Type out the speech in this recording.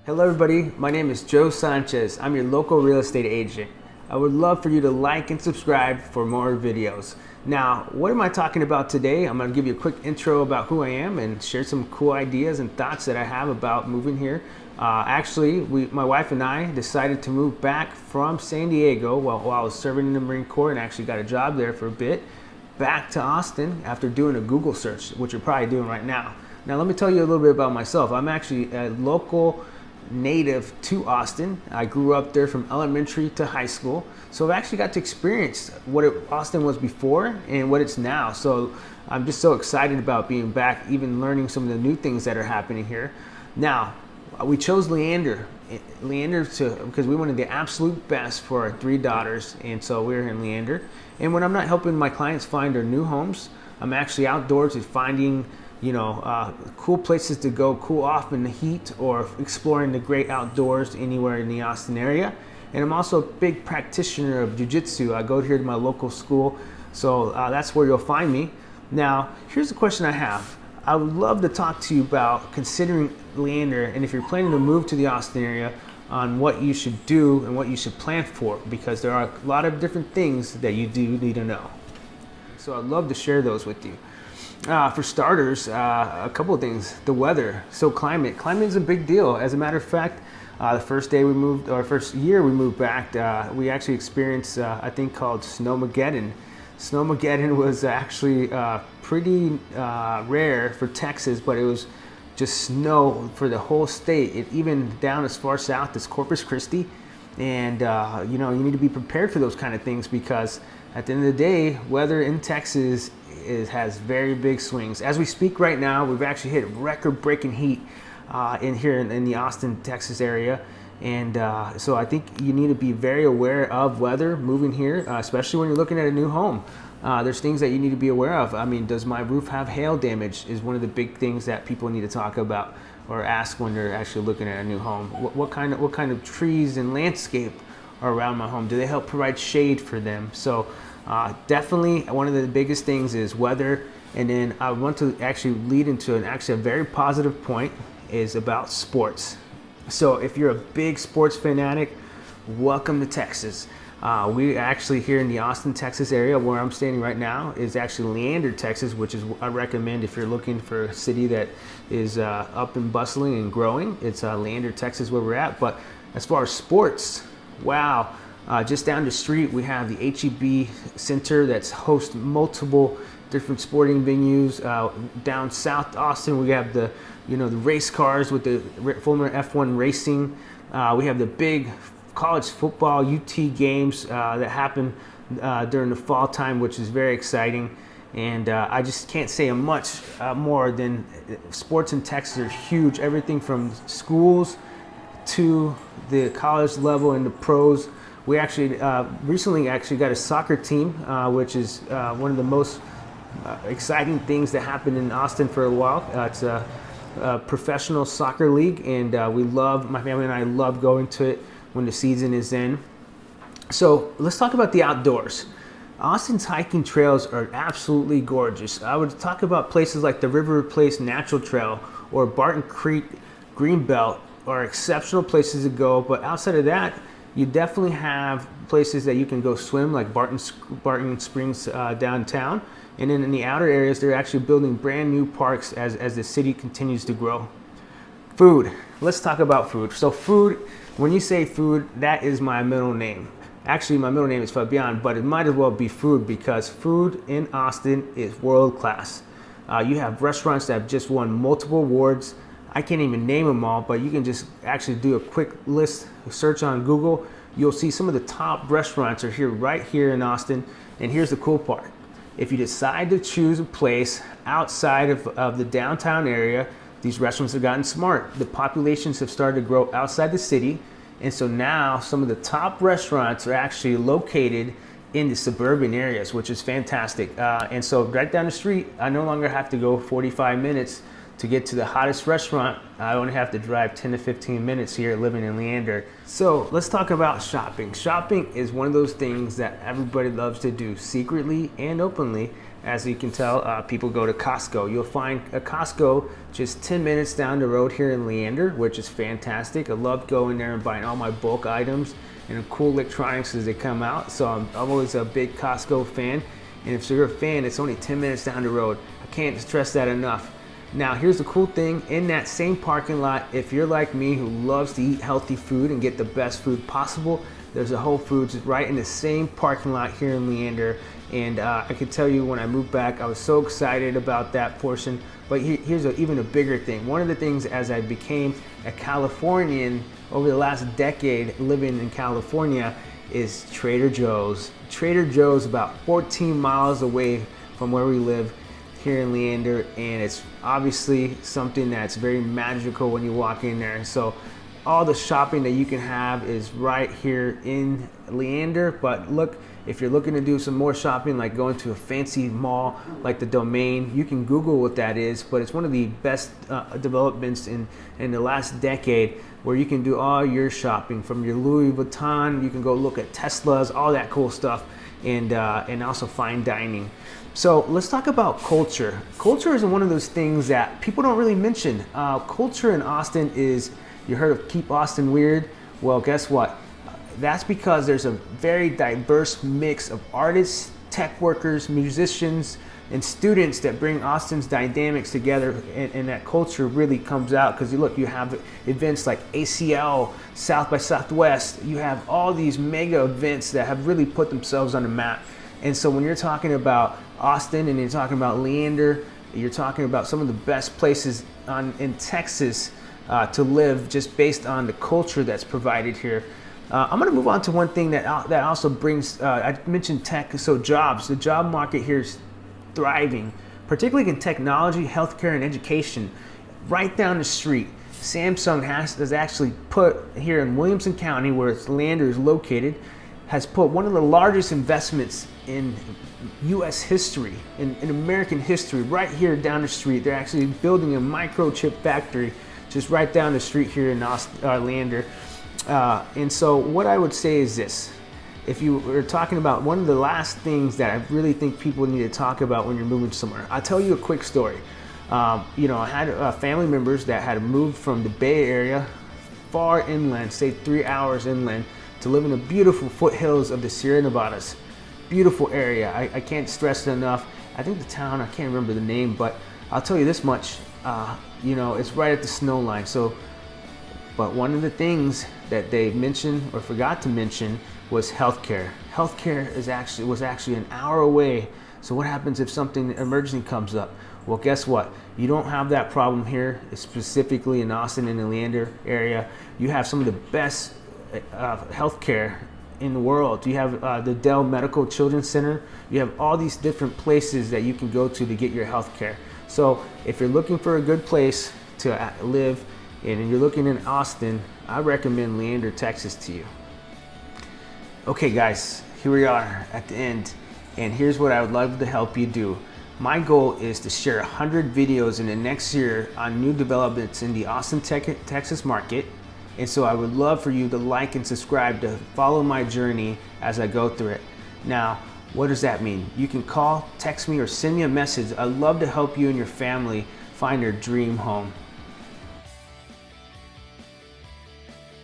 Hello everybody, my name is Joe Sanches. I'm your local real estate agent. I would love for you to like and subscribe for more videos. Now, what am I talking about today? I'm going to give you a quick intro about who I am and share some cool ideas and thoughts that I have about moving here. My wife and I decided to move back from San Diego while I was serving in the Marine Corps and actually got a job there for a bit, back to Austin after doing a Google search, which you're probably doing right now. Now, let me tell you a little bit about myself. I'm actually a local native to Austin. I grew up there from elementary to high school. So I've actually got to experience what Austin was before and what it's now. So I'm just so excited about being back, even learning some of the new things that are happening here. Now, we chose Leander because we wanted the absolute best for our 3 daughters. And so we're in Leander. And when I'm not helping my clients find their new homes, I'm actually outdoors and finding cool places to go cool off in the heat or exploring the great outdoors anywhere in the Austin area. And I'm also a big practitioner of jiu-jitsu. I go here to my local school, so that's where you'll find me. Now, here's the question I have. I would love to talk to you about considering Leander, and if you're planning to move to the Austin area, on what you should do and what you should plan for, because there are a lot of different things that you do need to know. So I'd love to share those with you. For starters, a couple of things. The weather. So climate is a big deal. As a matter of fact, the first year we moved back, we actually experienced a thing called Snowmageddon. Snowmageddon was actually pretty rare for Texas, but it was just snow for the whole state. It even down as far south as Corpus Christi. And you need to be prepared for those kind of things, because at the end of the day, weather in Texas has very big swings. As we speak right now, we've actually hit record-breaking heat in the Austin, Texas area. And so I think you need to be very aware of weather moving here, especially when you're looking at a new home. There's things that you need to be aware of. I mean, does my roof have hail damage is one of the big things that people need to talk about or ask when they're actually looking at a new home. What kind of trees and landscape are around my home? Do they help provide shade for them? So definitely one of the biggest things is weather. And then I want to actually lead into a very positive point is about sports. So if you're a big sports fanatic, welcome to Texas. We actually here in the Austin, Texas area, where I'm standing right now, is actually Leander, Texas, which is I recommend if you're looking for a city that is up and bustling and growing. It's Leander, Texas, where we're at. But as far as sports, wow. Just down the street, we have the HEB Center that's hosts multiple different sporting venues. Down South Austin, we have the race cars with the Formula F1 racing. We have the big college football UT games that happen during the fall time, which is very exciting. And I just can't say much more than sports in Texas are huge. Everything from schools to the college level and the pros. We actually recently got a soccer team, which is one of the most exciting things that happened in Austin for a while. It's a professional soccer league, and my family and I love going to it when the season is in. So let's talk about the outdoors. Austin's hiking trails are absolutely gorgeous. I would talk about places like the River Place Natural Trail or Barton Creek Greenbelt are exceptional places to go, but outside of that, you definitely have places that you can go swim, like Barton Springs downtown. And then in the outer areas, they're actually building brand new parks as the city continues to grow. Food. Let's talk about food. So food, when you say food, that is my middle name. Actually, my middle name is Fabian, but it might as well be food, because food in Austin is world class. You have restaurants that have just won multiple awards. I can't even name them all, but you can just actually do a quick list, search on Google. You'll see some of the top restaurants are right here in Austin. And here's the cool part. If you decide to choose a place outside of the downtown area, these restaurants have gotten smart. The populations have started to grow outside the city. And so now some of the top restaurants are actually located in the suburban areas, which is fantastic. And so right down the street, I no longer have to go 45 minutes to get to the hottest restaurant. I only have to drive 10 to 15 minutes here living in Leander. So let's talk about shopping. Shopping is one of those things that everybody loves to do secretly and openly. As you can tell, people go to Costco. You'll find a Costco just 10 minutes down the road here in Leander, which is fantastic. I love going there and buying all my bulk items and cool electronics as they come out. So I'm always a big Costco fan. And if you're a fan, it's only 10 minutes down the road. I can't stress that enough. Now, here's the cool thing. In that same parking lot, if you're like me who loves to eat healthy food and get the best food possible, there's a Whole Foods right in the same parking lot here in Leander. And I can tell you when I moved back, I was so excited about that portion. But here's even a bigger thing. One of the things as I became a Californian over the last decade living in California is Trader Joe's. Trader Joe's about 14 miles away from where we live here in Leander, and it's obviously something that's very magical when you walk in there. So all the shopping that you can have is right here in Leander. But look, if you're looking to do some more shopping, like going to a fancy mall like the Domain, you can Google what that is, but it's one of the best developments in the last decade where you can do all your shopping from your Louis Vuitton. You can go look at Teslas, all that cool stuff, and also fine dining. So let's talk about culture. Culture is one of those things that people don't really mention. Culture in Austin is, you heard of Keep Austin Weird? Well, guess what? That's because there's a very diverse mix of artists, tech workers, musicians, and students that bring Austin's dynamics together, and that culture really comes out. Because you have events like ACL, South by Southwest. You have all these mega events that have really put themselves on the map. And so when you're talking about Austin and you're talking about Leander, you're talking about some of the best places in Texas to live, just based on the culture that's provided here. I'm going to move on to one thing that also brings, I mentioned tech, so jobs. The job market here is thriving, particularly in technology, healthcare, and education. Right down the street, Samsung has actually put here in Williamson County, where Leander is located, has put one of the largest investments in U.S. history, in American history, right here down the street. They're actually building a microchip factory just right down the street here in Leander. And so what I would say is this. If you were talking about one of the last things that I really think people need to talk about when you're moving somewhere, I'll tell you a quick story. I had family members that had moved from the Bay Area far inland, say 3 hours inland, to live in the beautiful foothills of the Sierra Nevadas. Beautiful area. I can't stress it enough. I think the town, I can't remember the name, but I'll tell you this much. It's right at the snow line. But one of the things that they mentioned or forgot to mention was healthcare. Healthcare was actually an hour away. So what happens if something emergency comes up? Well, guess what? You don't have that problem here, specifically in Austin and the Leander area. You have some of the best healthcare in the world. You have the Dell Medical Children's Center. You have all these different places that you can go to get your healthcare. So if you're looking for a good place to live and you're looking in Austin, I recommend Leander, Texas to you. Okay guys, here we are at the end, and here's what I would love to help you do. My goal is to share 100 videos in the next year on new developments in the Austin, Texas market. And so I would love for you to like and subscribe to follow my journey as I go through it. Now, what does that mean? You can call, text me, or send me a message. I'd love to help you and your family find your dream home.